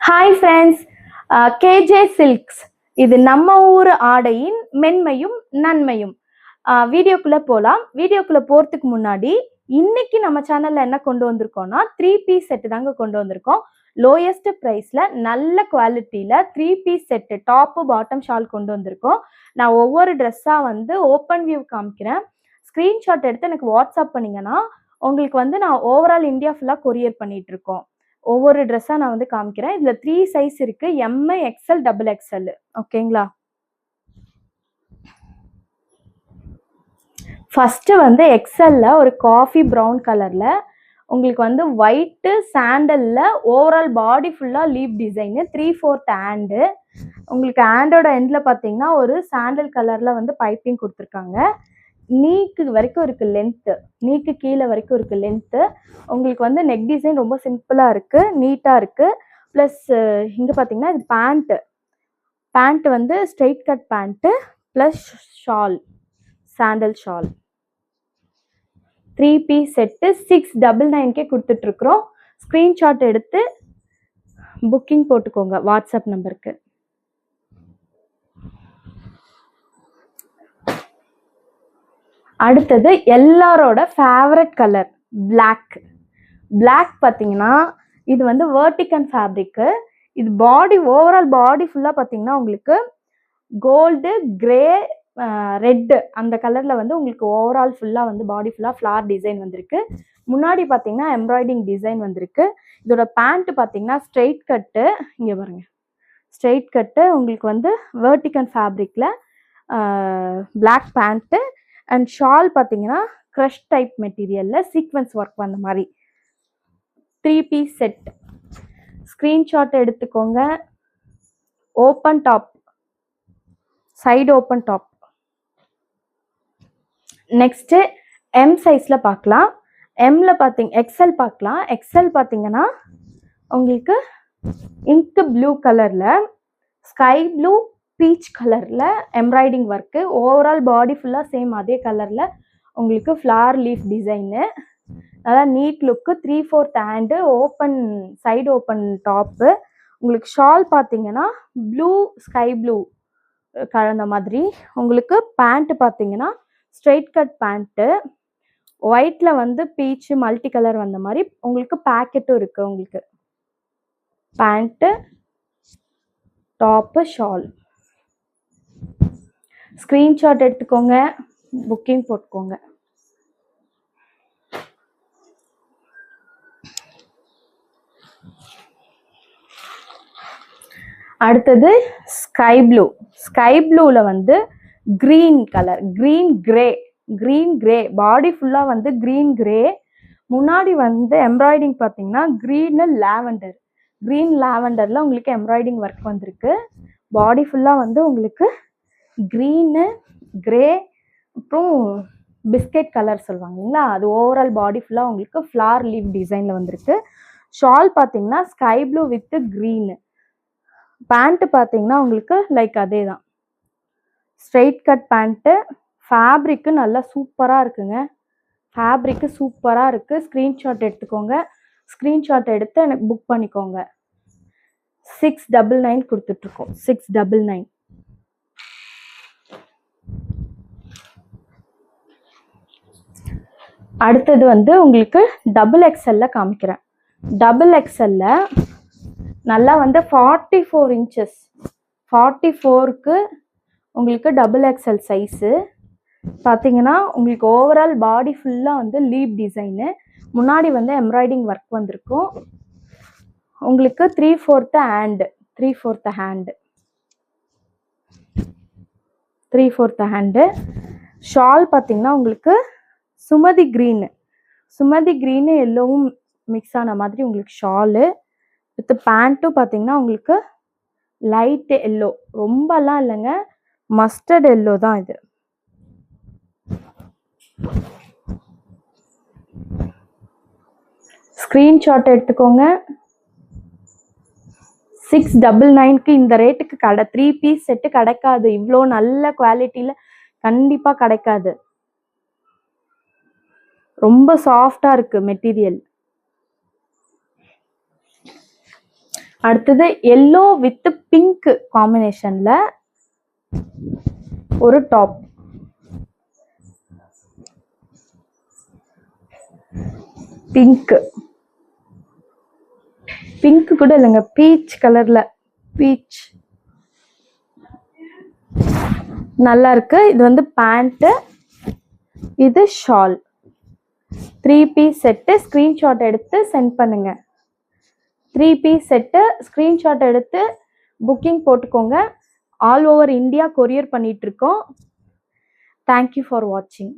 Hi friends, K J silks இது நம்ம ஊர் ஆடையின் மென்மையும் நன்மையும். வீடியோக்குள்ளே போகலாம். வீடியோக்குள்ளே போகிறதுக்கு முன்னாடி இன்னைக்கு நம்ம சேனலில் என்ன கொண்டு வந்திருக்கோம்னா 3 பீஸ் செட்டு தாங்க கொண்டு வந்திருக்கோம். லோயஸ்ட் ப்ரைஸில் நல்ல குவாலிட்டியில் 3 piece set top bottom shawl கொண்டு வந்திருக்கோம். நான் ஒவ்வொரு ட்ரெஸ்ஸாக வந்து ஓப்பன் வியூ காமிக்கிறேன். ஸ்க்ரீன்ஷாட் எடுத்து எனக்கு வாட்ஸ்அப் பண்ணிங்கன்னா உங்களுக்கு வந்து நான் ஓவரால் இந்தியா ஃபுல்லாக கொரியர் பண்ணிகிட்ருக்கோம். ஒவ்வொரு ட்ரெஸ்ஸாக நான் வந்து காமிக்கிறேன். இதில் 3 சைஸ் இருக்குது, எம், எக்ஸ்எல், டபுள் எக்ஸ்எல். ஓகேங்களா? ஃபஸ்ட்டு வந்து எக்ஸ்எல்ல ஒரு காஃபி ப்ரௌன் கலரில் உங்களுக்கு வந்து ஒயிட்டு சாண்டலில் ஓவரால் பாடி ஃபுல்லாக லீவ் டிசைனு 3/4 ஹேண்டு. உங்களுக்கு ஹேண்டோட எண்டில் பார்த்தீங்கன்னா ஒரு சாண்டல் கலரில் வந்து பைப்பிங் கொடுத்துருக்காங்க. நீக்கு வரைக்கும் இருக்குது லென்த்து, நீக்கு கீழே வரைக்கும் இருக்குது லென்த்து. உங்களுக்கு வந்து நெக் டிசைன் ரொம்ப சிம்பிளாக இருக்குது, நீட்டாக இருக்குது. ப்ளஸ் இங்கே பார்த்தீங்கன்னா இது பேண்ட்டு வந்து straight cut pant plus shawl, sandal shawl. 3 piece set 699 கொடுத்துட்ருக்குறோம். ஸ்க்ரீன்ஷாட் எடுத்து புக்கிங் போட்டுக்கோங்க வாட்ஸ்அப் நம்பருக்கு. அடுத்தது எல்லாரோட ஃபேவரட் கலர் பிளாக் பார்த்தீங்கன்னா இது வந்து வெர்டிகன் ஃபேப்ரிக்கு. இது பாடி ஓவரால் பாடி ஃபுல்லாக பார்த்தீங்கன்னா உங்களுக்கு கோல்டு, கிரே, ரெட்டு அந்த கலரில் வந்து உங்களுக்கு ஓவரால் ஃபுல்லாக வந்து பாடி ஃபுல்லாக ஃப்ளார் டிசைன் வந்திருக்கு. முன்னாடி பார்த்தீங்கன்னா எம்ப்ராய்டிங் டிசைன் வந்திருக்கு. இதோட பேண்ட்டு பார்த்தீங்கன்னா ஸ்ட்ரெயிட் கட்டு, இங்கே பாருங்க ஸ்ட்ரெயிட் கட்டு உங்களுக்கு வந்து வெர்டிகன் ஃபேப்ரிக்கில் பிளாக் பேண்ட்டு. அண்ட் ஷால் பார்த்தீங்கன்னா க்ரஷ் டைப் மெட்டீரியலில் சீக்வன்ஸ் ஒர்க் வந்த மாதிரி 3 பீஸ் செட். ஸ்க்ரீன்ஷாட் எடுத்துக்கோங்க. Open top, side open top. Next M சைஸில் பார்க்கலாம். எக்ஸ்எல் பார்க்கலாம். எக்ஸ்எல் பார்த்தீங்கன்னா உங்களுக்கு இங்க் ப்ளூ கலரில் ஸ்கை ப்ளூ பீச் கலரில் எம்ப்ராய்டிங் ஒர்க்கு. ஓவரால் பாடி ஃபுல்லாக சேம் அதே கலரில் உங்களுக்கு ஃப்ளார் லீஃப் டிசைனு. நல்லா நீட் லுக்கு. 3/4 hand, open side open top. உங்களுக்கு ஷால் பார்த்தீங்கன்னா ப்ளூ ஸ்கை ப்ளூ கலந்த மாதிரி. உங்களுக்கு பேண்ட்டு பார்த்தீங்கன்னா ஸ்ட்ரெயிட் கட் பேண்ட்டு, ஒயிட்டில் வந்து பீச்சு மல்டி கலர் வந்த மாதிரி. உங்களுக்கு பேக்கெட்டும் இருக்குது. உங்களுக்கு பேண்ட்டு, டாப்பு, ஷால். ஸ்க்ரீன்ஷாட் எடுத்துக்கோங்க, புக்கிங் போட்டுக்கோங்க. அடுத்தது ஸ்கை ப்ளூவில் வந்து க்ரீன் கலர், க்ரீன் கிரே பாடி ஃபுல்லாக வந்து க்ரீன் கிரே. முன்னாடி வந்து எம்ப்ராய்டிங் பார்த்தீங்கன்னா க்ரீன் லாவெண்டரில் உங்களுக்கு எம்ப்ராய்டிங் ஒர்க் வந்திருக்கு. பாடி ஃபுல்லாக வந்து உங்களுக்கு க்ரீனு, கிரே, அப்புறம் பிஸ்கெட் கலர் சொல்லுவாங்க இல்லைங்களா, அது ஓவரால் பாடி ஃபுல்லாக உங்களுக்கு ஃப்ளார் லீவ் டிசைனில் வந்திருக்கு. ஷால் பார்த்தீங்கன்னா sky blue with green. Pant பார்த்தீங்கன்னா உங்களுக்கு லைக் அதே தான், ஸ்ட்ரெயிட் கட் பேண்ட்டு. ஃபேப்ரிக்கு நல்லா சூப்பராக இருக்குங்க, ஃபேப்ரிக்கு சூப்பராக இருக்குது. ஸ்க்ரீன்ஷாட் எடுத்துக்கோங்க. ஸ்க்ரீன்ஷாட் எடுத்து எனக்கு புக் பண்ணிக்கோங்க. 699 கொடுத்துட்ருக்கோம். 699. அடுத்தது வந்து உங்களுக்கு டபுள் எக்ஸ்எல்ல காமிக்கிறேன். டபுள் எக்ஸ்எல்ல நல்லா வந்து 44 இன்ச்சஸ், 44க்கு உங்களுக்கு டபுள் எக்ஸ்எல் சைஸு பார்த்தீங்கன்னா உங்களுக்கு ஓவரால் பாடி ஃபுல்லாக வந்து லீவ் டிசைனு. முன்னாடி வந்து எம்ப்ராய்டிங் ஒர்க் வந்திருக்கும். உங்களுக்கு 3/4 ஹேண்டு. ஷால் பார்த்தீங்கன்னா உங்களுக்கு சுமதி க்ரீனு எல்லோவும் மிக்ஸ் ஆன மாதிரி உங்களுக்கு ஷாலு. வித் பேண்ட்டும் பார்த்தீங்கன்னா உங்களுக்கு லைட் எல்லோ, ரொம்பலாம் இல்லைங்க, மஸ்டர்ட் எல்லோ தான் இது. ஸ்க்ரீன்ஷாட் எடுத்துக்கோங்க. 699க்கு இந்த ரேட்டுக்கு 3 பீஸ் செட்டு கிடைக்காது. இவ்வளோ நல்ல குவாலிட்டியில் கண்டிப்பாக கிடைக்காது. ரொம்ப சாஃப்டாக இருக்குது மெட்டீரியல். அடுத்தது எல்லோ வித் பிங்க் காம்பினேஷன்ல ஒரு டாப். பிங்க் கூட இல்லைங்க, பீச் கலர்ல. பீச் நல்லா இருக்கு. இது வந்து பேண்ட், இது ஷால். 3 piece set. ஸ்கிரீன்ஷாட் எடுத்து சென்ட் பண்ணுங்க. 3 பீஸ் செட்டு ஸ்கிரீன்ஷாட் எடுத்து புக்கிங் போட்டுக்கோங்க. ஆல் ஓவர் இந்தியா கொரியர் பண்ணிட்டு இருக்கோம். தேங்க்யூ ஃபார் வாட்சிங்.